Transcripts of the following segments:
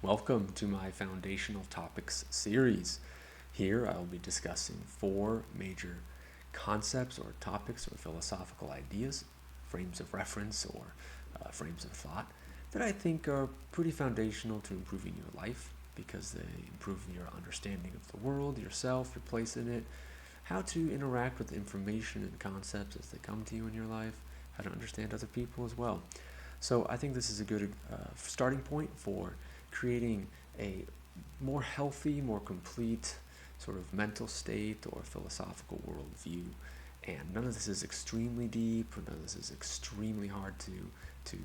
Welcome to my Foundational Topics series. Here I will be discussing 4 major concepts or topics or philosophical ideas, frames of reference or frames of thought that I think are pretty foundational to improving your life because they improve your understanding of the world, yourself, your place in it, how to interact with information and concepts as they come to you in your life, how to understand other people as well. So I think this is a good starting point for creating a more healthy, more complete sort of mental state or philosophical worldview. And none of this is extremely deep, or none of this is extremely hard to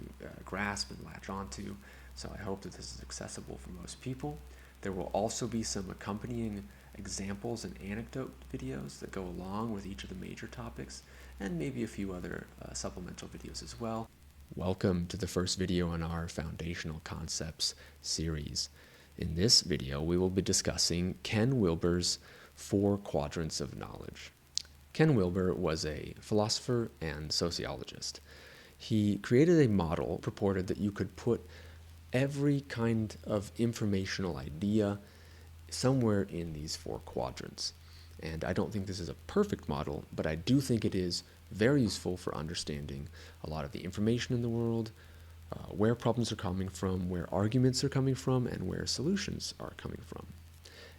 grasp and latch onto. So I hope that this is accessible for most people. There will also be some accompanying examples and anecdote videos that go along with each of the major topics, and maybe a few other supplemental videos as well. Welcome to the first video in our Foundational Concepts series. In this video, we will be discussing Ken Wilber's 4 Quadrants of Knowledge. Ken Wilber was a philosopher and sociologist. He created a model purported that you could put every kind of informational idea somewhere in these 4 quadrants. And I don't think this is a perfect model, but I do think it is very useful for understanding a lot of the information in the world, where problems are coming from, where arguments are coming from, and where solutions are coming from.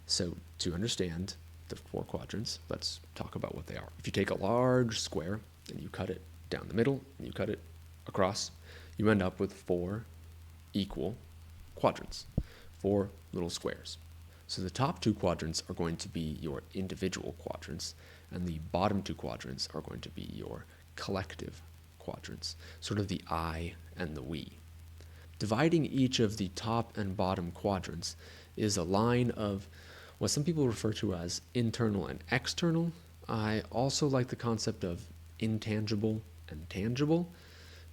So to understand the 4 quadrants, let's talk about what they are. If you take a large square and you cut it down the middle and you cut it across, you end up with 4 equal quadrants, 4 little squares. So the top 2 quadrants are going to be your individual quadrants, and the bottom 2 quadrants are going to be your collective quadrants, sort of the I and the we. Dividing each of the top and bottom quadrants is a line of what some people refer to as internal and external. I also like the concept of intangible and tangible.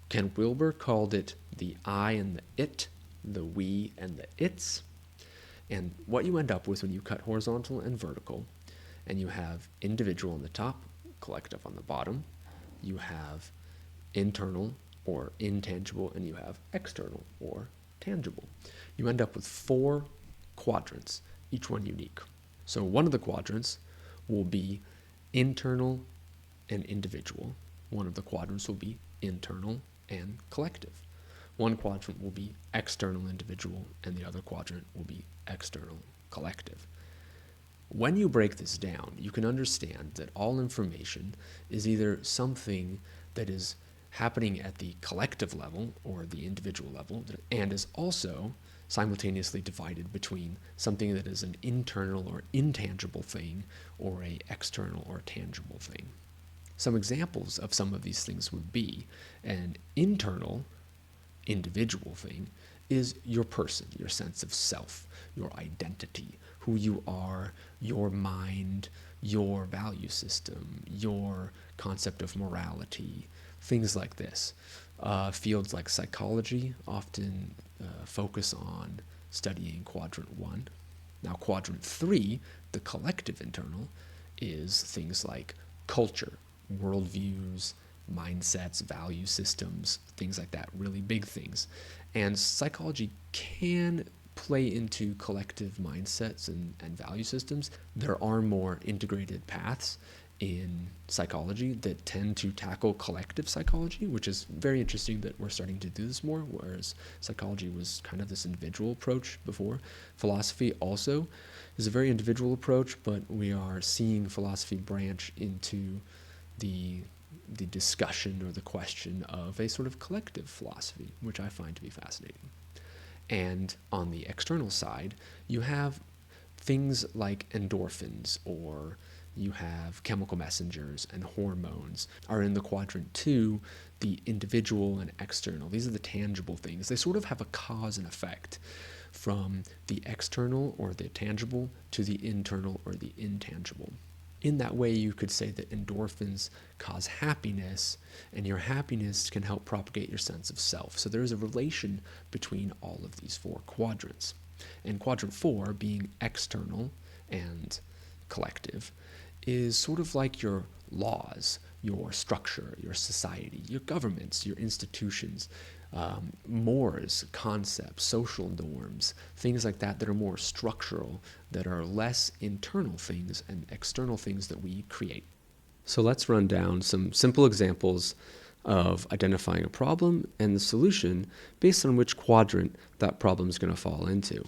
Ken Wilber called it the I and the it, the we and the its. And what you end up with when you cut horizontal and vertical, and you have individual on the top, collective on the bottom, you have internal or intangible, and you have external or tangible. You end up with 4 quadrants, each one unique. So one of the quadrants will be internal and individual. One of the quadrants will be internal and collective. One quadrant will be external individual, and the other quadrant will be external collective. When you break this down, you can understand that all information is either something that is happening at the collective level or the individual level, and is also simultaneously divided between something that is an internal or intangible thing or an external or tangible thing. Some examples of some of these things would be an internal individual thing is your person, your sense of self, your identity, who you are, your mind, your value system, your concept of morality, things like this. Fields like psychology often focus on studying quadrant 1. Now quadrant 3, the collective internal, is things like culture, worldviews, mindsets, value systems, things like that, really big things. And psychology can play into collective mindsets and value systems. There are more integrated paths in psychology that tend to tackle collective psychology, which is very interesting that we're starting to do this more, whereas psychology was kind of this individual approach before. Philosophy also is a very individual approach, but we are seeing philosophy branch into the discussion or the question of a sort of collective philosophy, which I find to be fascinating. And on the external side, you have things like endorphins, or you have chemical messengers and hormones are in the quadrant 2, the individual and external. These are the tangible things. They sort of have a cause and effect from the external or the tangible to the internal or the intangible. In that way, you could say that endorphins cause happiness, and your happiness can help propagate your sense of self. So there is a relation between all of these 4 quadrants. And quadrant 4, being external and collective, is sort of like your laws, your structure, your society, your governments, your institutions, mores, concepts, social norms, things like that are more structural, that are less internal things and external things that we create. So let's run down some simple examples of identifying a problem and the solution based on which quadrant that problem is going to fall into.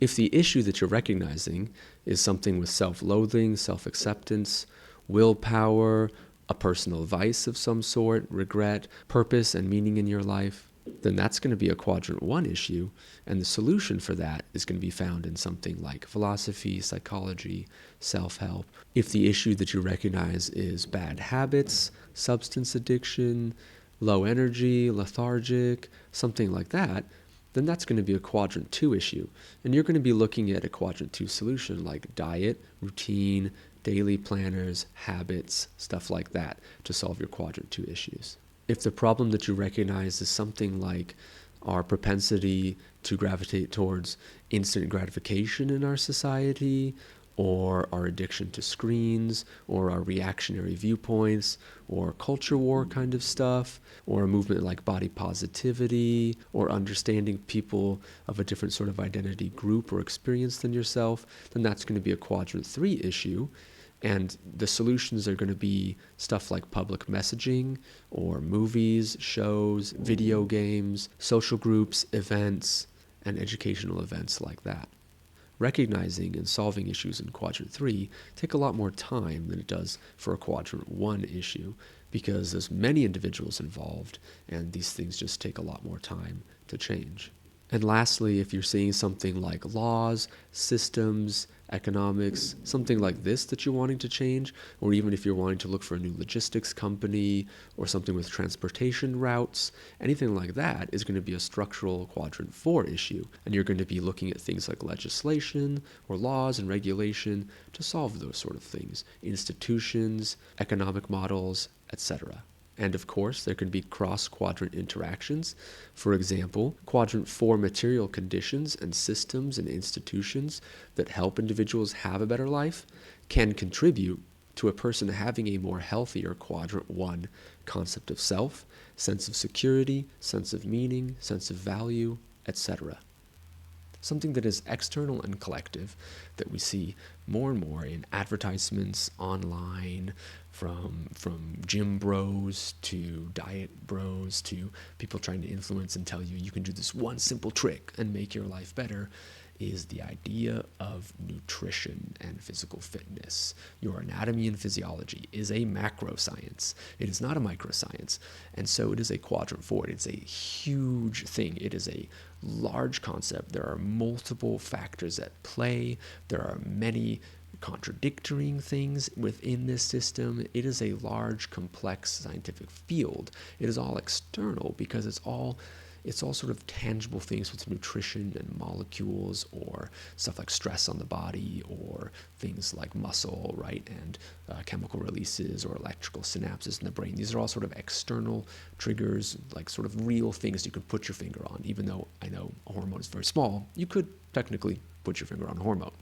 If the issue that you're recognizing is something with self-loathing, self-acceptance, willpower, a personal vice of some sort, regret, purpose and meaning in your life, then that's going to be a quadrant 1 issue, and the solution for that is going to be found in something like philosophy, psychology, self-help. If the issue that you recognize is bad habits, substance addiction, low energy, lethargic, something like that, then that's going to be a quadrant 2 issue. And you're going to be looking at a quadrant 2 solution like diet, routine, daily planners, habits, stuff like that to solve your quadrant 2 issues. If the problem that you recognize is something like our propensity to gravitate towards instant gratification in our society, or our addiction to screens, or our reactionary viewpoints, or culture war kind of stuff, or a movement like body positivity, or understanding people of a different sort of identity group or experience than yourself, then that's going to be a quadrant 3 issue. And the solutions are going to be stuff like public messaging or movies, shows, video games, social groups, events, and educational events like that. Recognizing and solving issues in quadrant 3 take a lot more time than it does for a quadrant 1 issue, because there's many individuals involved and these things just take a lot more time to change. And lastly, if you're seeing something like laws, systems, economics, something like this that you're wanting to change, or even if you're wanting to look for a new logistics company or something with transportation routes, anything like that is going to be a structural quadrant 4 issue. And you're going to be looking at things like legislation or laws and regulation to solve those sort of things, institutions, economic models, etc. And of course, there can be cross-quadrant interactions. For example, quadrant 4 material conditions and systems and institutions that help individuals have a better life can contribute to a person having a more healthier quadrant 1 concept of self, sense of security, sense of meaning, sense of value, etc. Something that is external and collective that we see more and more in advertisements online, from gym bros to diet bros to people trying to influence and tell you you can do this one simple trick and make your life better, is the idea of nutrition and physical fitness. Your anatomy and physiology is a macro science. It is not a microscience. And so it is a quadrant 4. It's a huge thing. It is a large concept. There are multiple factors at play. There are many contradicting things within this system. It is a large, complex scientific field. It is all external because it's all sort of tangible things with nutrition and molecules, or stuff like stress on the body, or things like muscle, right, and chemical releases or electrical synapses in the brain. These are all sort of external triggers, like sort of real things you could put your finger on. Even though I know a hormone is very small, you could technically put your finger on a hormone.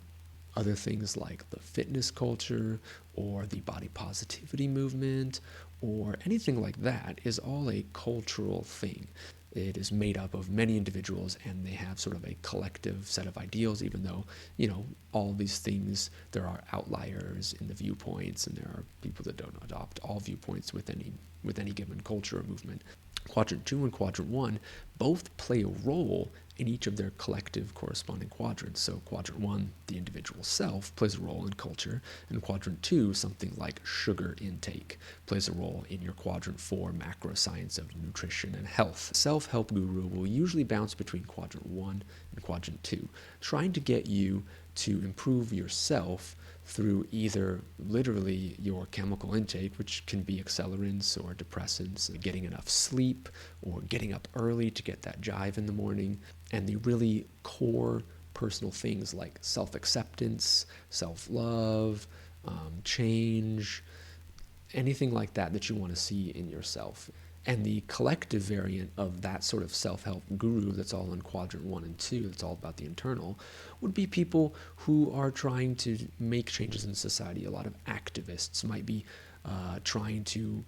Other things like the fitness culture or the body positivity movement or anything like that is all a cultural thing. It is made up of many individuals, and they have sort of a collective set of ideals, even though, all these things, there are outliers in the viewpoints, and there are people that don't adopt all viewpoints with any given culture or movement. Quadrant 2 and Quadrant 1 both play a role in each of their collective corresponding quadrants. So Quadrant 1, the individual self, plays a role in culture, and Quadrant 2, something like sugar intake, plays a role in your Quadrant 4 macro science of nutrition and health. Self-help guru will usually bounce between Quadrant 1 and Quadrant 2, trying to get you to improve yourself through either literally your chemical intake, which can be accelerants or depressants, getting enough sleep, or getting up early to get that jive in the morning, and the really core personal things like self-acceptance, self-love, change, anything like that you want to see in yourself. And the collective variant of that sort of self-help guru that's all in Quadrant 1 and 2, that's all about the internal, would be people who are trying to make changes in society. A lot of activists might be trying to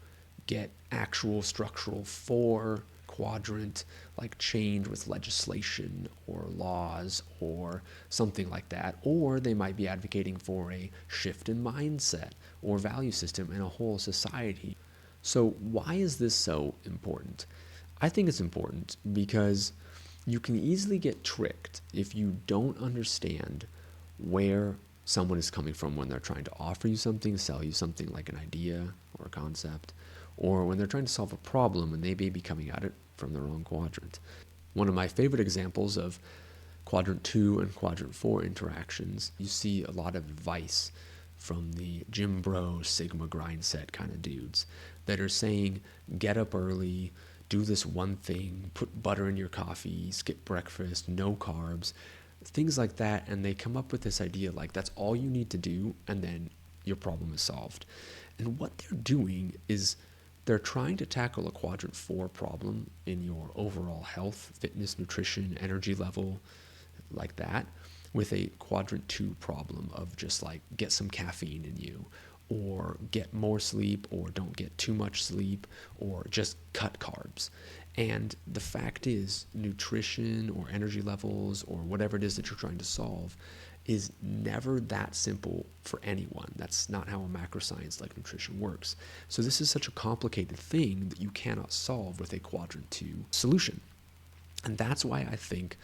get actual structural 4 quadrant like change with legislation or laws or something like that, or they might be advocating for a shift in mindset or value system in a whole society. So why is this so important? I think it's important because you can easily get tricked if you don't understand where someone is coming from when they're trying to offer you something, sell you something like an idea or a concept, or when they're trying to solve a problem and they may be coming at it from the wrong quadrant. One of my favorite examples of quadrant 2 and quadrant 4 interactions, you see a lot of advice from the gym bro, Sigma grind set kind of dudes that are saying, get up early, do this one thing, put butter in your coffee, skip breakfast, no carbs, things like that. And they come up with this idea like that's all you need to do, and then your problem is solved. And what they're doing is they're trying to tackle a quadrant 4 problem in your overall health, fitness, nutrition, energy level, like that, with a quadrant 2 problem of just like get some caffeine in you, or get more sleep, or don't get too much sleep, or just cut carbs. And the fact is, nutrition or energy levels or whatever it is that you're trying to solve is never that simple for anyone. That's not how a macro science like nutrition works. So this is such a complicated thing that you cannot solve with a quadrant 2 solution. And that's why I think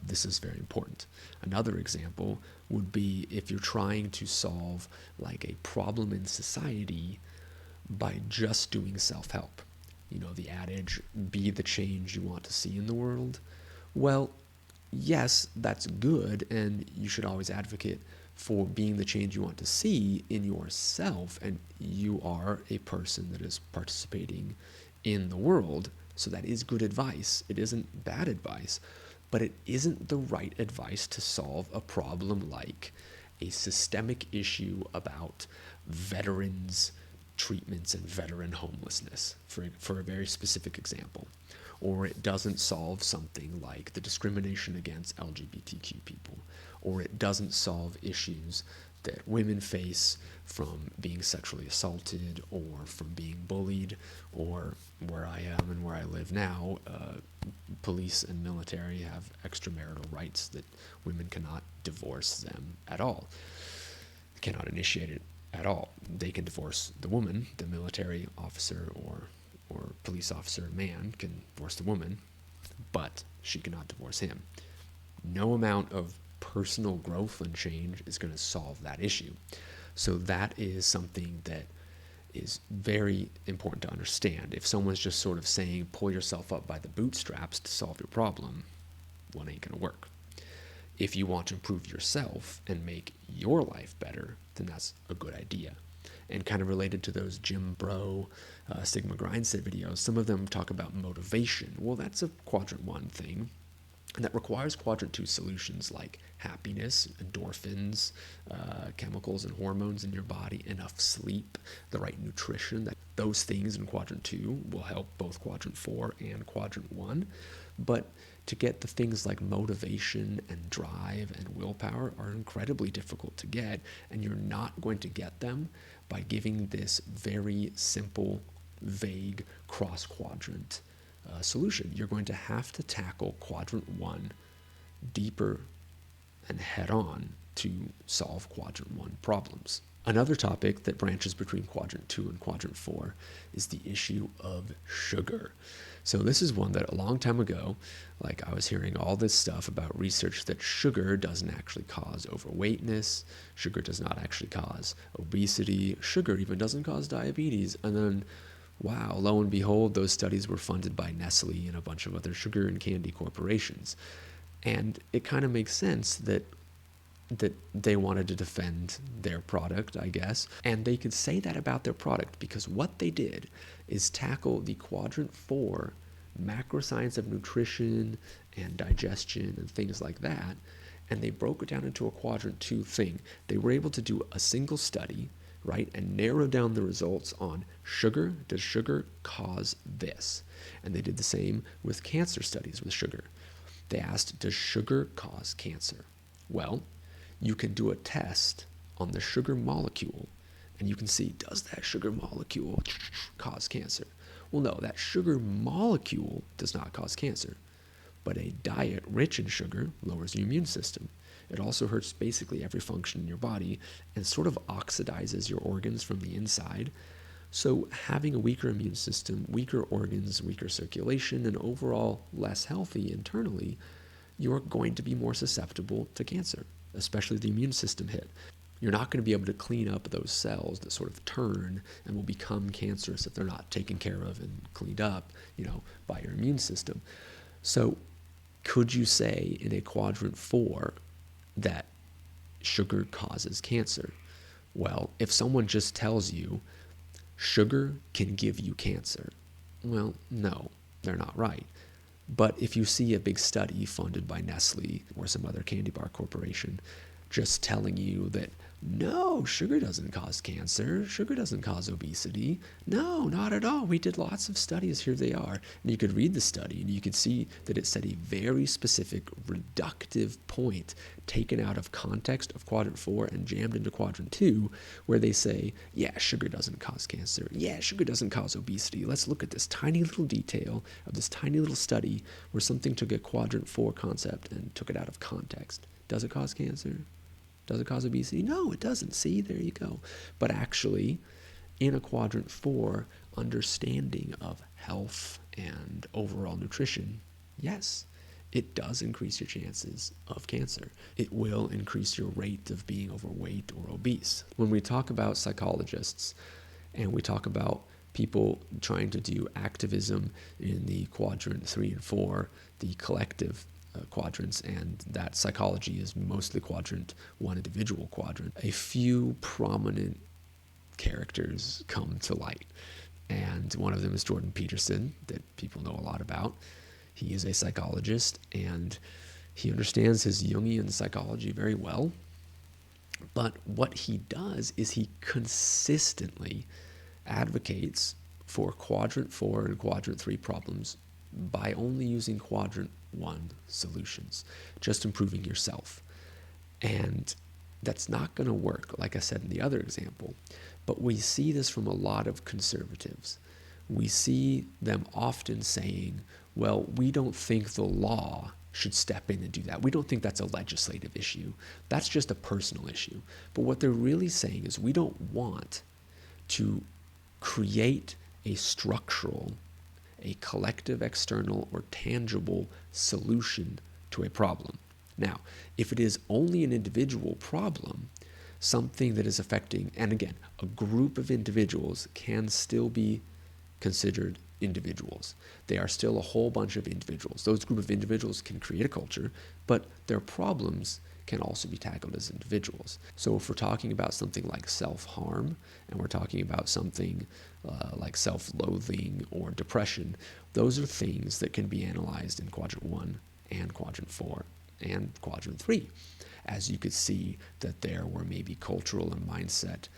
this is very important. Another example would be if you're trying to solve like a problem in society by just doing self-help. You know, the adage, be the change you want to see in the world. Well, yes, that's good, and you should always advocate for being the change you want to see in yourself, and you are a person that is participating in the world. So that is good advice. It isn't bad advice, but it isn't the right advice to solve a problem like a systemic issue about veterans treatments and veteran homelessness, for a very specific example. Or it doesn't solve something like the discrimination against LGBTQ people, or it doesn't solve issues that women face from being sexually assaulted or from being bullied, or where I am and where I live now, police and military have extramarital rights that women cannot divorce them at all, cannot initiate it at all. They can divorce the woman, the military officer or police officer man can divorce the woman, but she cannot divorce him. No amount of personal growth and change is going to solve that issue. So that is something that is very important to understand. If someone's just sort of saying, pull yourself up by the bootstraps to solve your problem, one ain't going to work. If you want to improve yourself and make your life better, then that's a good idea. And kind of related to those gym bro, Sigma grind set videos, some of them talk about motivation. Well, that's a quadrant 1 thing, and that requires quadrant 2 solutions like happiness, endorphins, chemicals and hormones in your body, enough sleep, the right nutrition. Those things in quadrant 2 will help both quadrant 4 and quadrant 1. But to get the things like motivation and drive and willpower are incredibly difficult to get, and you're not going to get them by giving this very simple, vague cross-quadrant solution. You're going to have to tackle quadrant 1 deeper and head on to solve quadrant 1 problems. Another topic that branches between quadrant 2 and quadrant 4 is the issue of sugar. So this is one that a long time ago, like I was hearing all this stuff about research that sugar doesn't actually cause overweightness, sugar does not actually cause obesity, sugar even doesn't cause diabetes. And then, wow, lo and behold, those studies were funded by Nestle and a bunch of other sugar and candy corporations. And it kind of makes sense that they wanted to defend their product, I guess. And they could say that about their product because what they did is tackle the quadrant 4 macro science of nutrition and digestion and things like that, and they broke it down into a quadrant 2 thing. They were able to do a single study, right, and narrow down the results on sugar. Does sugar cause this? And they did the same with cancer studies with sugar. They asked, does sugar cause cancer? Well, you can do a test on the sugar molecule, and you can see, does that sugar molecule cause cancer? Well, no, that sugar molecule does not cause cancer, but a diet rich in sugar lowers your immune system. It also hurts basically every function in your body and sort of oxidizes your organs from the inside. So having a weaker immune system, weaker organs, weaker circulation, and overall less healthy internally, you're going to be more susceptible to cancer, especially the immune system hit. You're not going to be able to clean up those cells that sort of turn and will become cancerous if they're not taken care of and cleaned up, by your immune system. So could you say in a quadrant 4 that sugar causes cancer? Well, if someone just tells you sugar can give you cancer, well, no, they're not right. But if you see a big study funded by Nestle or some other candy bar corporation just telling you that, no, sugar doesn't cause cancer, sugar doesn't cause obesity, no, not at all, we did lots of studies, here they are. And you could read the study and you could see that it said a very specific reductive point taken out of context of quadrant 4 and jammed into quadrant 2, where they say, yeah, sugar doesn't cause cancer, yeah, sugar doesn't cause obesity. Let's look at this tiny little detail of this tiny little study where something took a quadrant 4 concept and took it out of context. Does it cause cancer? Does it cause obesity? No, it doesn't. See, there you go. But actually, in a quadrant 4, understanding of health and overall nutrition, yes, it does increase your chances of cancer. It will increase your rate of being overweight or obese. When we talk about psychologists and we talk about people trying to do activism in the quadrant 3 and 4, the collective quadrants, and that psychology is mostly quadrant 1 individual quadrant, a few prominent characters come to light. And one of them is Jordan Peterson, that people know a lot about. He is a psychologist, and he understands his Jungian psychology very well. But what he does is he consistently advocates for quadrant 4 and quadrant 3 problems by only using quadrant 1 solutions, just improving yourself. And that's not going to work, like I said in the other example. But we see this from a lot of conservatives. We see them often saying, well, we don't think the law should step in and do that. We don't think that's a legislative issue. That's just a personal issue. But what they're really saying is we don't want to create a structural, a collective, external, or tangible solution to a problem. Now, if it is only an individual problem, something that is affecting, and again, a group of individuals can still be considered individuals. They are still a whole bunch of individuals. Those group of individuals can create a culture, but their problems can also be tackled as individuals. So if we're talking about something like self-harm, and we're talking about something like self-loathing or depression, those are things that can be analyzed in quadrant 1 and quadrant 4 and quadrant 3. As you could see that there were maybe cultural and mindset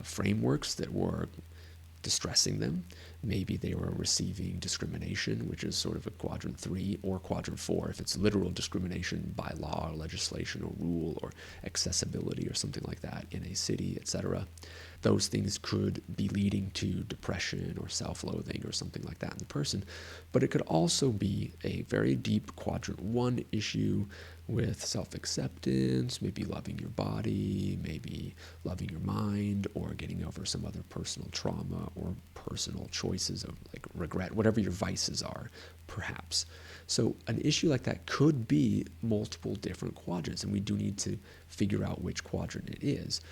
frameworks that were distressing them. Maybe they were receiving discrimination, which is sort of a quadrant 3 or quadrant 4 if it's literal discrimination by law or legislation or rule or accessibility or something like that in a city, etc. Those things could be leading to depression or self-loathing or something like that in the person. But it could also be a very deep quadrant 1 issue with self-acceptance, maybe loving your body, maybe loving your mind, or getting over some other personal trauma or personal choices of like regret, whatever your vices are, perhaps. So an issue like that could be multiple different quadrants, and we do need to figure out which quadrant it is.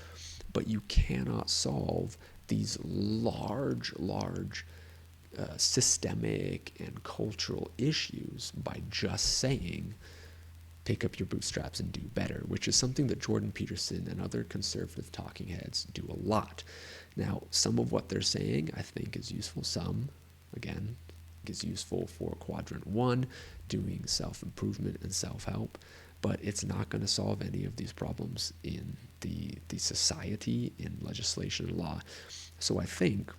But you cannot solve these large systemic and cultural issues by just saying, pick up your bootstraps and do better, which is something that Jordan Peterson and other conservative talking heads do a lot. Now, some of what they're saying I think is useful. Some, again, is useful for quadrant 1, doing self-improvement and self-help, but it's not going to solve any of these problems in the society, in legislation and law. So I think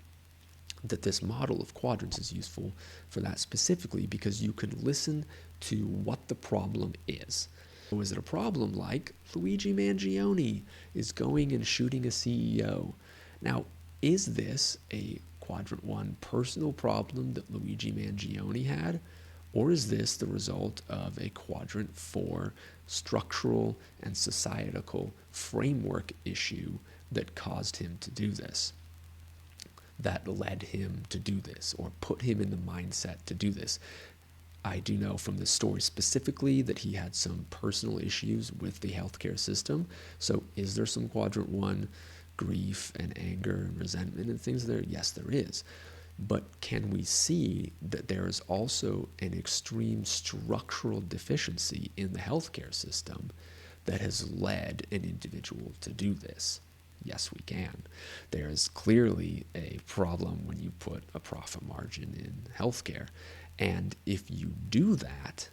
that this model of quadrants is useful for that specifically because you can listen to what the problem is. So is it a problem like Luigi Mangione is going and shooting a CEO? Now, is this a quadrant 1 personal problem that Luigi Mangione had, or is this the result of a quadrant 4 structural and societal framework issue that caused him to do this, that led him to do this, or put him in the mindset to do this? I do know from the story specifically that he had some personal issues with the healthcare system. So is there some quadrant 1 grief and anger and resentment and things there? Yes, there is. But can we see that there is also an extreme structural deficiency in the healthcare system that has led an individual to do this? Yes, we can. There is clearly a problem when you put a profit margin in healthcare. And if you do that,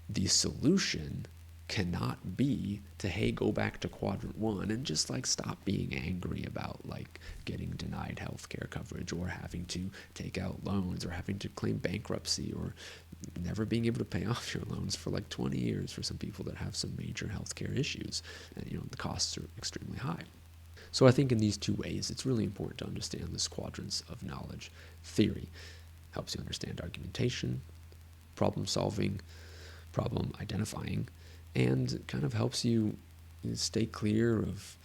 the solution cannot be to, hey, go back to quadrant 1 and just like stop being angry about like getting denied healthcare coverage or having to take out loans or having to claim bankruptcy or never being able to pay off your loans for like 20 years for some people that have some major healthcare issues. And the costs are extremely high. So I think in these two ways, it's really important to understand this quadrants of knowledge theory. Helps you understand argumentation, problem solving, problem identifying, and kind of helps you stay clear of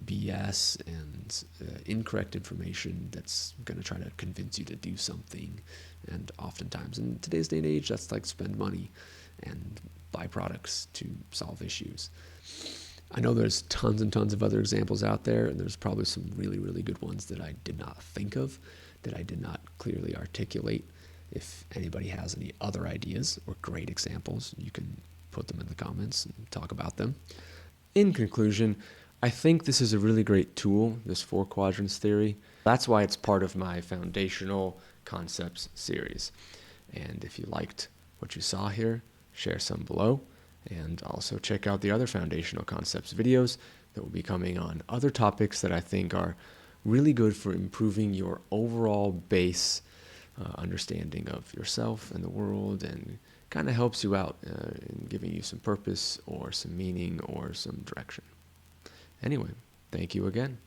BS and incorrect information that's going to try to convince you to do something. And oftentimes in today's day and age, that's like spend money and buy products to solve issues. I know there's tons and tons of other examples out there, and there's probably some really, really good ones that I did not think of, that I did not clearly articulate. If anybody has any other ideas or great examples, you can put them in the comments and talk about them. In conclusion, I think this is a really great tool, this 4 quadrants theory. That's why it's part of my foundational concepts series. And if you liked what you saw here, share some below. And also check out the other foundational concepts videos that will be coming on other topics that I think are really good for improving your overall base understanding of yourself and the world, and kind of helps you out in giving you some purpose or some meaning or some direction. Anyway, thank you again.